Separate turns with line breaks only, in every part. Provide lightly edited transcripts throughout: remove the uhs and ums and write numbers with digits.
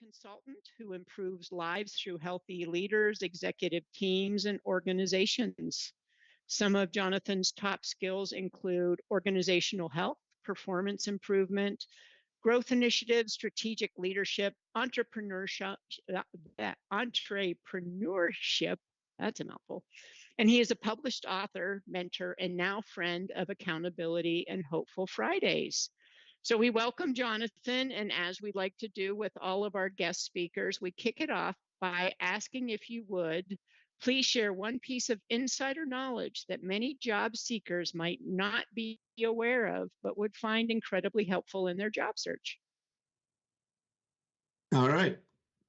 consultant who improves lives through healthy leaders, executive teams, and organizations. Some of Jonathan's top skills include organizational health, performance improvement, growth initiatives, strategic leadership, entrepreneurship. That's a mouthful. And he is a published author, mentor, and now friend of Accountability and Hopeful Fridays. So we welcome Jonathan, and as we like to do with all of our guest speakers, we kick it off by asking if you would please share one piece of insider knowledge that many job seekers might not be aware of, but would find incredibly helpful in their job search.
All right.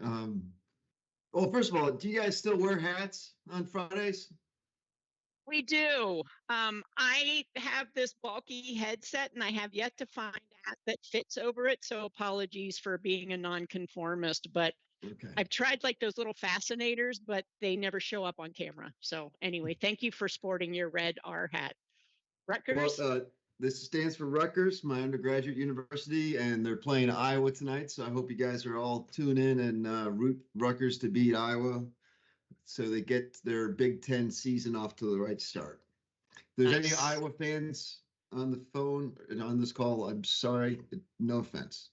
Well, first of all, do you guys still wear hats on Fridays?
We do. I have this bulky headset and I have yet to find a hat that fits over it. So apologies for being a nonconformist, but
okay.
I've tried like those little fascinators, but they never show up on camera. So anyway, thank you for sporting your red R hat. Rutgers?
Well, this stands for Rutgers, my undergraduate university, and they're playing Iowa tonight. So I hope you guys are all tune in and root Rutgers to beat Iowa, so they get their Big Ten season off to the right start. If there's
Nice.
any Iowa fans on the phone and on this call, I'm sorry, no offense.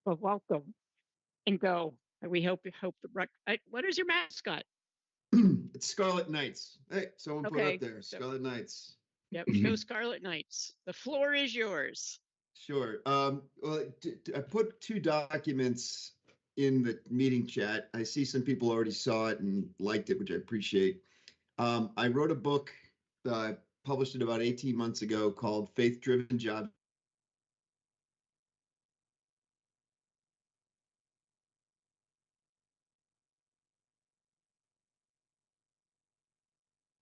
Well, welcome and go. We hope the what is your mascot?
It's Scarlet Knights. Hey, someone put up there, Scarlet Knights.
Yep, go Scarlet Knights. The floor is yours.
Sure. Well, I put two documents in the meeting chat. I see some people already saw it and liked it, which I appreciate. I wrote a book, published it about 18 months ago, called Faith-Driven Job.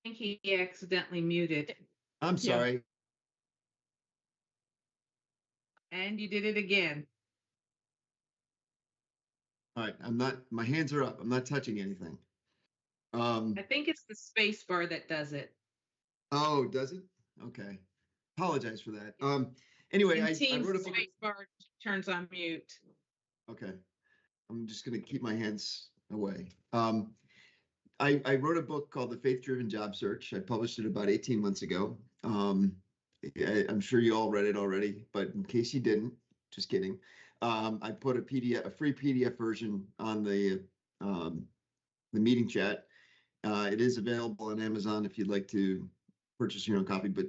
I think he accidentally muted.
I'm sorry.
And you did it again.
All right, my hands are up. I'm not touching anything.
I think it's the space bar that does it.
Oh, does it? Okay. Apologize for that. Anyway, I wrote a book.
Space bar turns on mute.
Okay. I'm just going to keep my hands away. I wrote a book called The Faith-Driven Job Search. I published it about 18 months ago. I'm sure you all read it already, but in case you didn't, just kidding. I put a free PDF version on the meeting chat. It is available on Amazon if you'd like to purchase your own copy, but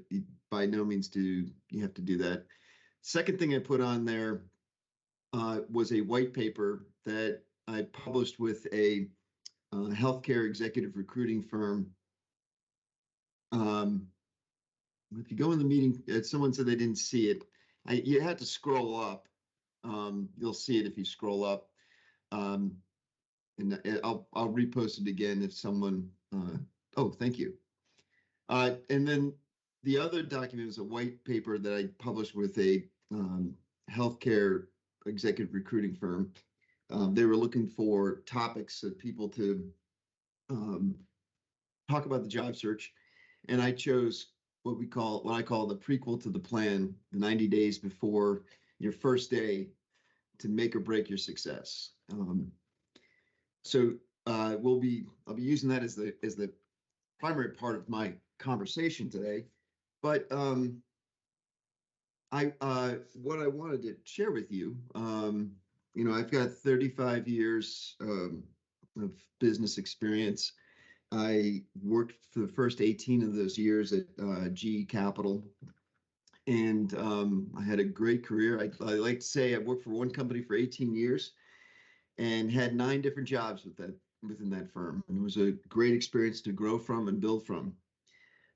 by no means do you have to do that. Second thing I put on there was a white paper that I published with a healthcare executive recruiting firm. If you go in the meeting, someone said they didn't see it. You had to scroll up. You'll see it if you scroll up. And I'll repost it again if someone. Oh, thank you. And then the other document was a white paper that I published with a healthcare executive recruiting firm. They were looking for topics of people to talk about the job search, and I chose what I call the prequel to the plan, the 90 days before your first day to make or break your success. So I'll be using that as the primary part of my conversation today. But what I wanted to share with you, I've got 35 years of business experience. I worked for the first 18 of those years at GE Capital, and I had a great career. I like to say I worked for one company for 18 years and had 9 different jobs within that firm. And it was a great experience to grow from and build from.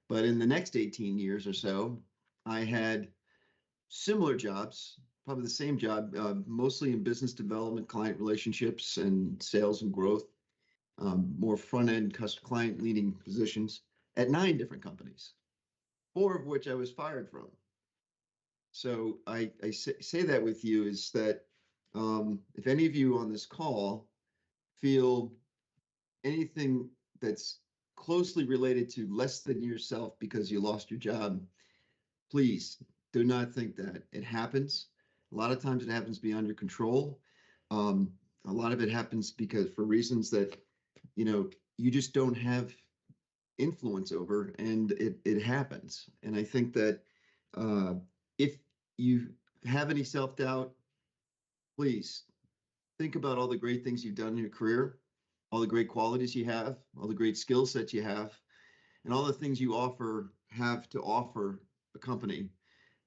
But in the next 18 years or so, I had similar jobs, probably the same job, mostly in business development, client relationships, and sales and growth, more front-end client leading positions at 9 different companies, 4 of which I was fired from. So I say that with you is that if any of you on this call feel anything that's closely related to less than yourself because you lost your job, please do not think that. It happens. A lot of times it happens beyond your control, A lot of it happens because for reasons that, you just don't have influence over, and it happens. And I think that if you have any self-doubt, please think about all the great things you've done in your career, all the great qualities you have, all the great skill sets you have, and all the things you have to offer a company,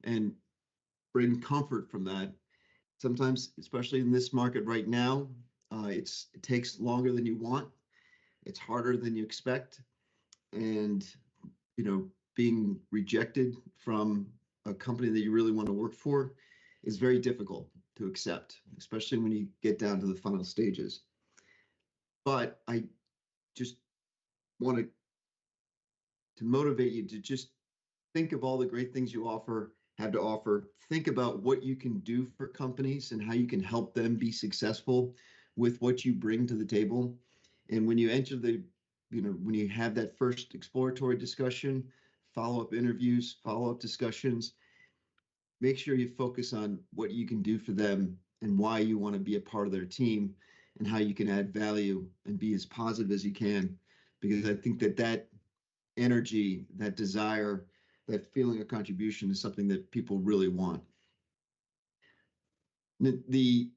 and bring comfort from that. Sometimes, especially in this market right now, it takes longer than you want. It's harder than you expect. And, being rejected from a company that you really want to work for is very difficult to accept, especially when you get down to the final stages. But I just want to motivate you to just think of all the great things you have to offer. Think about what you can do for companies and how you can help them be successful with what you bring to the table. And when you enter when you have that first exploratory discussion, follow-up interviews, follow-up discussions, make sure you focus on what you can do for them and why you want to be a part of their team and how you can add value and be as positive as you can. Because I think that energy, that desire, that feeling of contribution is something that people really want. But the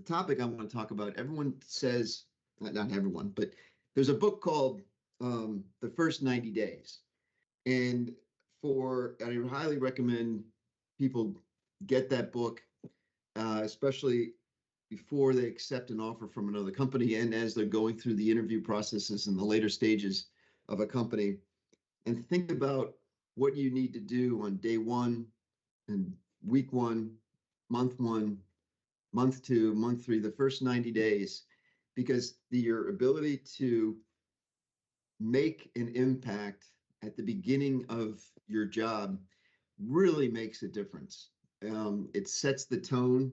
topic I want to talk about, everyone says, not everyone, but there's a book called The First 90 Days. And I highly recommend people get that book, especially before they accept an offer from another company and as they're going through the interview processes in the later stages of a company, and think about what you need to do on day one and week one, month 2, month 3, the first 90 days, because your ability to make an impact at the beginning of your job really makes a difference. It sets the tone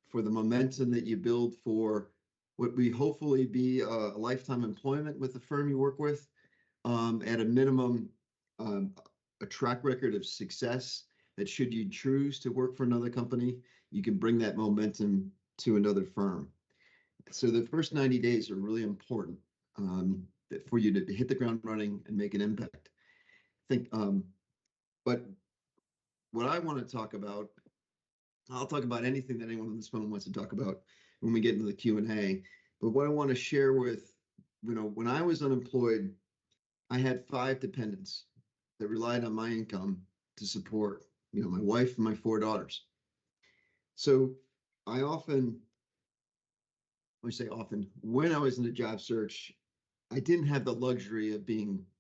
for the momentum that you build for what we hopefully be a lifetime employment with the firm you work with. At a minimum, a track record of success that should you choose to work for another company, you can bring that momentum to another firm. So the first 90 days are really important for you to hit the ground running and make an impact. But what I want to talk about, I'll talk about anything that anyone on this phone wants to talk about when we get into the Q&A. But what I want to share with, when I was unemployed, I had 5 dependents that relied on my income to support, my wife and my 4 daughters. So I often, when I was in a job search, I didn't have the luxury of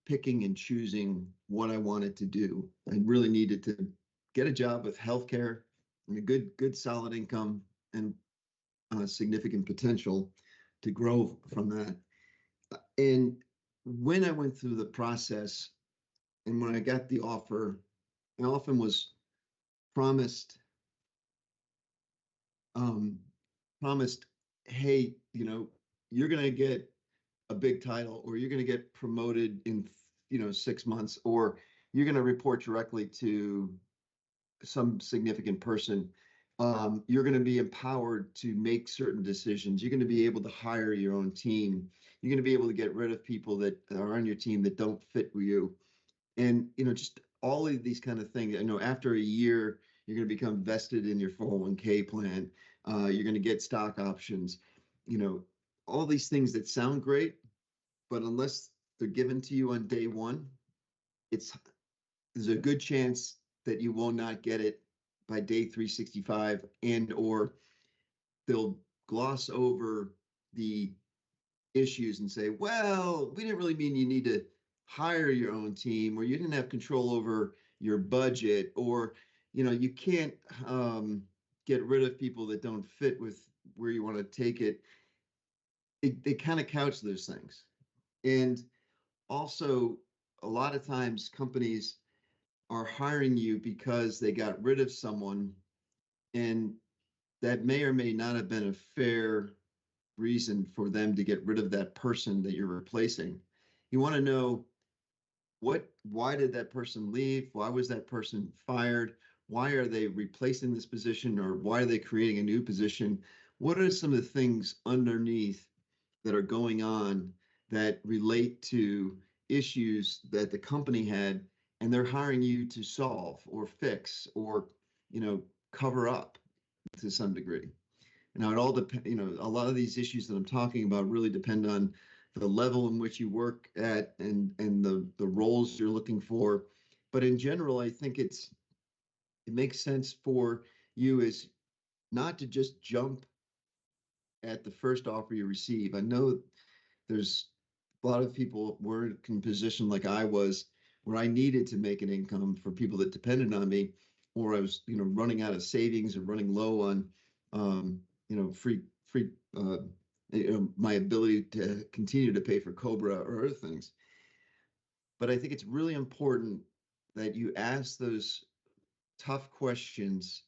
picking and choosing what I wanted to do. I really needed to get a job with healthcare and a good solid income and significant potential to grow from that. And when I went through the process and when I got the offer, I often was promised, hey, you're going to get a big title, or you're going to get promoted in 6 months, or you're going to report directly to some significant person. You're going to be empowered to make certain decisions. You're going to be able to hire your own team. You're going to be able to get rid of people that are on your team that don't fit with you. And, just all of these kind of things. After a year, you're going to become vested in your 401k plan. You're going to get stock options, all these things that sound great, but unless they're given to you on day one, there's a good chance that you will not get it by day 365, or they'll gloss over the issues and say, well, we didn't really mean you need to hire your own team, or you didn't have control over your budget, or, you can't get rid of people that don't fit with where you want to take it. They kind of couch those things. And also, a lot of times companies are hiring you because they got rid of someone, and that may or may not have been a fair reason for them to get rid of that person that you're replacing. You want to know why did that person leave? Why was that person fired? Why are they replacing this position, or why are they creating a new position? what are some of the things underneath that are going on that relate to issues that the company had and they're hiring you to solve or fix or, cover up to some degree. Now, it all depends, a lot of these issues that I'm talking about really depend on the level in which you work at and the roles you're looking for. But in general, I think it makes sense for you is not to just jump at the first offer you receive. I know there's a lot of people were in a position like I was, where I needed to make an income for people that depended on me, or I was, running out of savings or running low on, free, my ability to continue to pay for Cobra or other things. But I think it's really important that you ask those tough questions.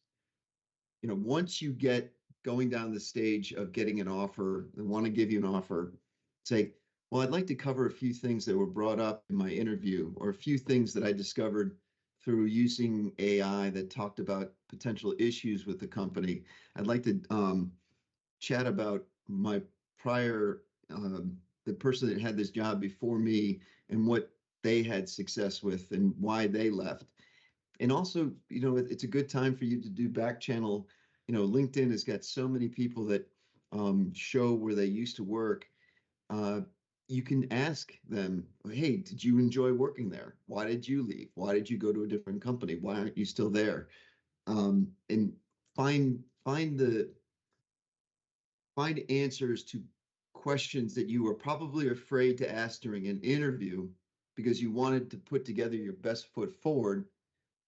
Once you get going down the stage of getting an offer, they want to give you an offer, say, well, I'd like to cover a few things that were brought up in my interview, or a few things that I discovered through using AI that talked about potential issues with the company. I'd like to chat about my prior, the person that had this job before me and what they had success with and why they left. And also, it's a good time for you to do back channel. LinkedIn has got so many people that show where they used to work. You can ask them, hey, did you enjoy working there? Why did you leave? Why did you go to a different company? Why aren't you still there? And find answers to questions that you were probably afraid to ask during an interview because you wanted to put together your best foot forward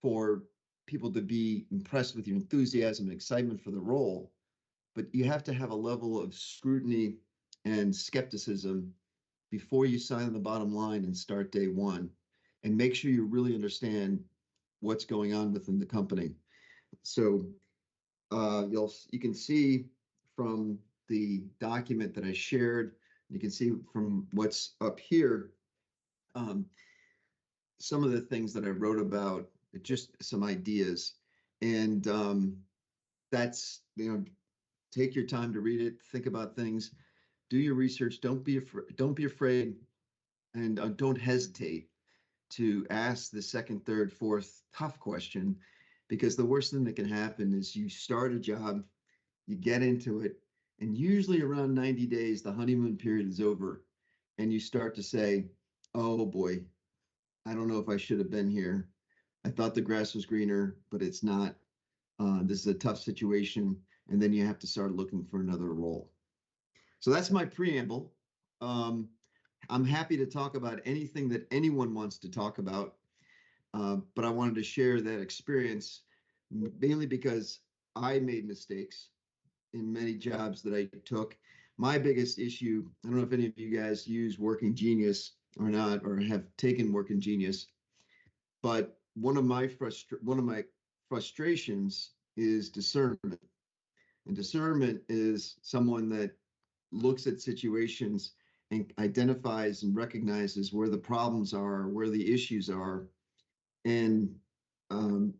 for people to be impressed with your enthusiasm and excitement for the role. But you have to have a level of scrutiny and skepticism before you sign on the bottom line and start day one, and make sure you really understand what's going on within the company. So you can see from the document that I shared, you can see from what's up here, some of the things that I wrote about, just some ideas. And that's, take your time to read it, think about things, do your research. Don't be afraid, and don't hesitate to ask the second, third, fourth tough question, because the worst thing that can happen is you start a job, you get into it, and usually around 90 days, the honeymoon period is over, and you start to say, oh boy, I don't know if I should have been here. I thought the grass was greener, but it's not. This is a tough situation. And then you have to start looking for another role. So that's my preamble. I'm happy to talk about anything that anyone wants to talk about, but I wanted to share that experience mainly because I made mistakes in many jobs that I took. My biggest issue, I don't know if any of you guys use Working Genius or not, or have taken Working Genius, but one of my frustrations is discernment. And discernment is someone that looks at situations and identifies and recognizes where the problems are, where the issues are. And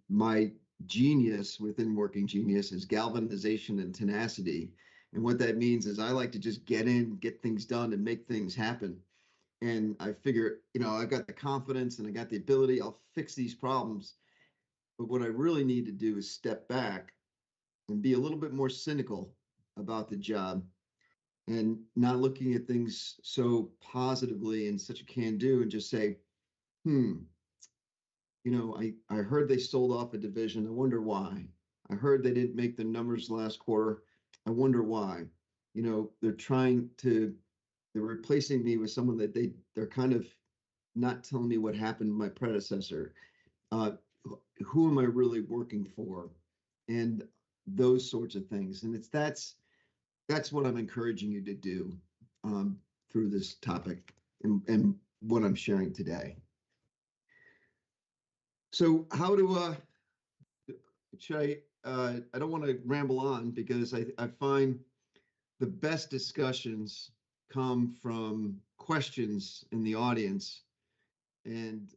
my genius within Working Genius is galvanization and tenacity. And what that means is I like to just get in, get things done, and make things happen. And I figure, I've got the confidence and I got the ability, I'll fix these problems. But what I really need to do is step back and be a little bit more cynical about the job and not looking at things so positively and such a can-do, and just say, I heard they sold off a division. I wonder why. I heard they didn't make the numbers last quarter. I wonder why. They're replacing me with someone that they're kind of not telling me what happened to my predecessor. Who am I really working for? And those sorts of things. And that's what I'm encouraging you to do through this topic and what I'm sharing today. So how do I don't want to ramble on, because I find the best discussions come from questions in the audience. And